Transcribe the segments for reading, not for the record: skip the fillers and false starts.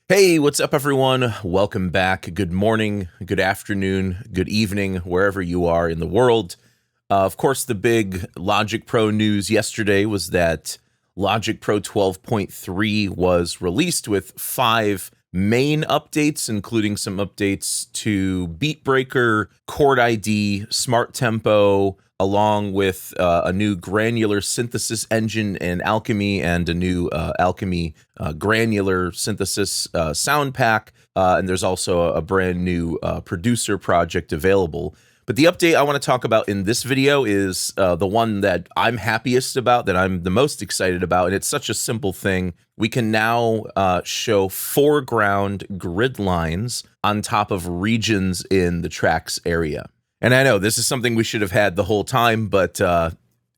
Hey, what's up, everyone? Welcome back. Good morning, good afternoon, good evening, wherever you are in the world. Of course, the big Logic Pro news yesterday was that Logic Pro 12.3 was released with 5 main updates, including some updates to Beat Breaker, Chord ID, Smart Tempo, along with a new granular synthesis engine in Alchemy and a new Alchemy granular synthesis sound pack. And there's also a brand new producer project available. But the update I want to talk about in this video is the one that I'm happiest about, that I'm the most excited about, and it's such a simple thing. We can now show foreground grid lines on top of regions in the tracks area. And I know this is something we should have had the whole time, but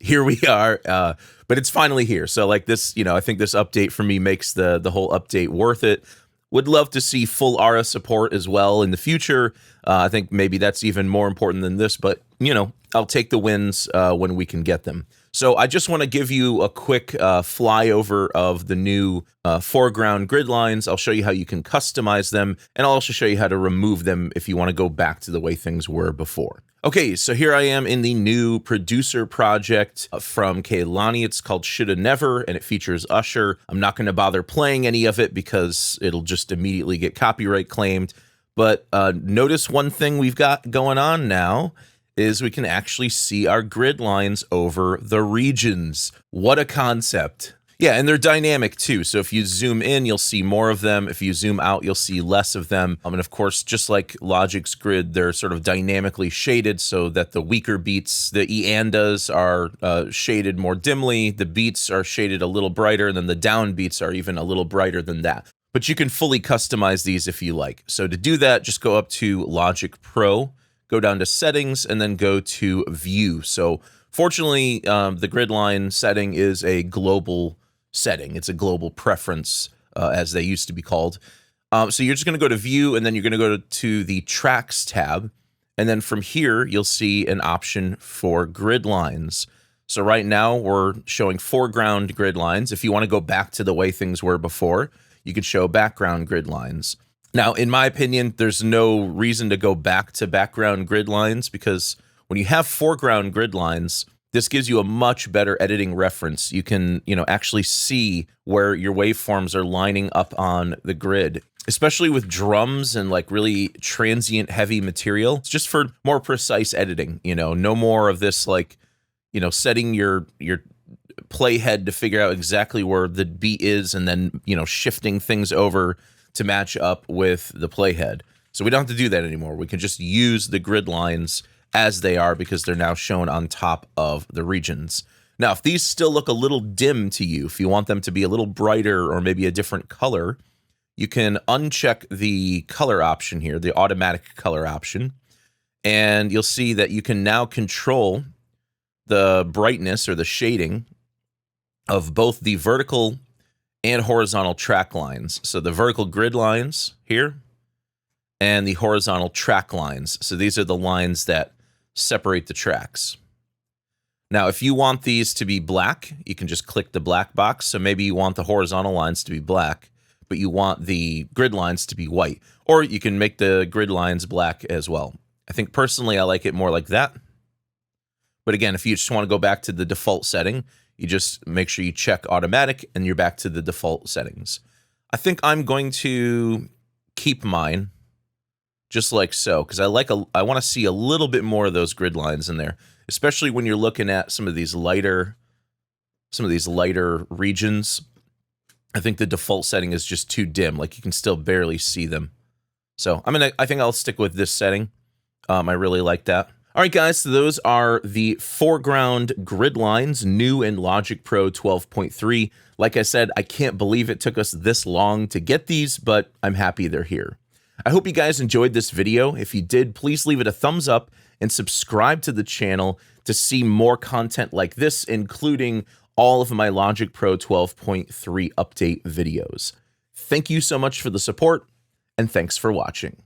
here we are. But it's finally here. So like this, I think this update for me makes the whole update worth it. Would love to see full ARA support as well in the future. I think maybe that's even more important than this, but I'll take the wins when we can get them. So I just want to give you a quick flyover of the new foreground grid lines. I'll show you how you can customize them, and I'll also show you how to remove them if you want to go back to the way things were before. Okay, so here I am in the new producer project from Kehlani. It's called Shoulda Never, and it features Usher. I'm not going to bother playing any of it because it'll just immediately get copyright claimed. But notice one thing we've got going on now is we can actually see our grid lines over the regions. What a concept. Yeah, and they're dynamic too. So if you zoom in, you'll see more of them. If you zoom out, you'll see less of them. And of course, just like Logic's grid, they're sort of dynamically shaded so that the weaker beats, the eandas, are shaded more dimly. The beats are shaded a little brighter, and then the down beats are even a little brighter than that. But you can fully customize these if you like. So to do that, just go up to Logic Pro, go down to Settings, and then go to View. So fortunately, the grid line setting is a global setting. It's a global preference, as they used to be called. So you're just going to go to View, and then you're going to go to the Tracks tab. And then from here, you'll see an option for grid lines. So right now, we're showing foreground grid lines. If you want to go back to the way things were before, you could show background grid lines. Now, in my opinion, there's no reason to go back to background grid lines because when you have foreground grid lines, this gives you a much better editing reference. You can, actually see where your waveforms are lining up on the grid, especially with drums and like really transient heavy material. It's just for more precise editing, no more of this like, setting your playhead to figure out exactly where the beat is and then, shifting things over to match up with the playhead. So we don't have to do that anymore. We can just use the grid lines as they are because they're now shown on top of the regions. Now, if these still look a little dim to you, if you want them to be a little brighter or maybe a different color, you can uncheck the color option here, the automatic color option, and you'll see that you can now control the brightness or the shading of both the vertical and horizontal track lines. So the vertical grid lines here and the horizontal track lines. So these are the lines that separate the tracks. Now, if you want these to be black, you can just click the black box. So maybe you want the horizontal lines to be black, but you want the grid lines to be white. Or you can make the grid lines black as well. I think personally I like it more like that. But again, if you just want to go back to the default setting, you just make sure you check automatic and you're back to the default settings. I think I'm going to keep mine just like so, because I want to see a little bit more of those grid lines in there, especially when you're looking at some of these lighter regions. I think the default setting is just too dim, like you can still barely see them. So I think I'll stick with this setting. I really like that. All right, guys, so those are the foreground grid lines, new in Logic Pro 12.3. Like I said, I can't believe it took us this long to get these, but I'm happy they're here. I hope you guys enjoyed this video. If you did, please leave it a thumbs up and subscribe to the channel to see more content like this, including all of my Logic Pro 12.3 update videos. Thank you so much for the support, and thanks for watching.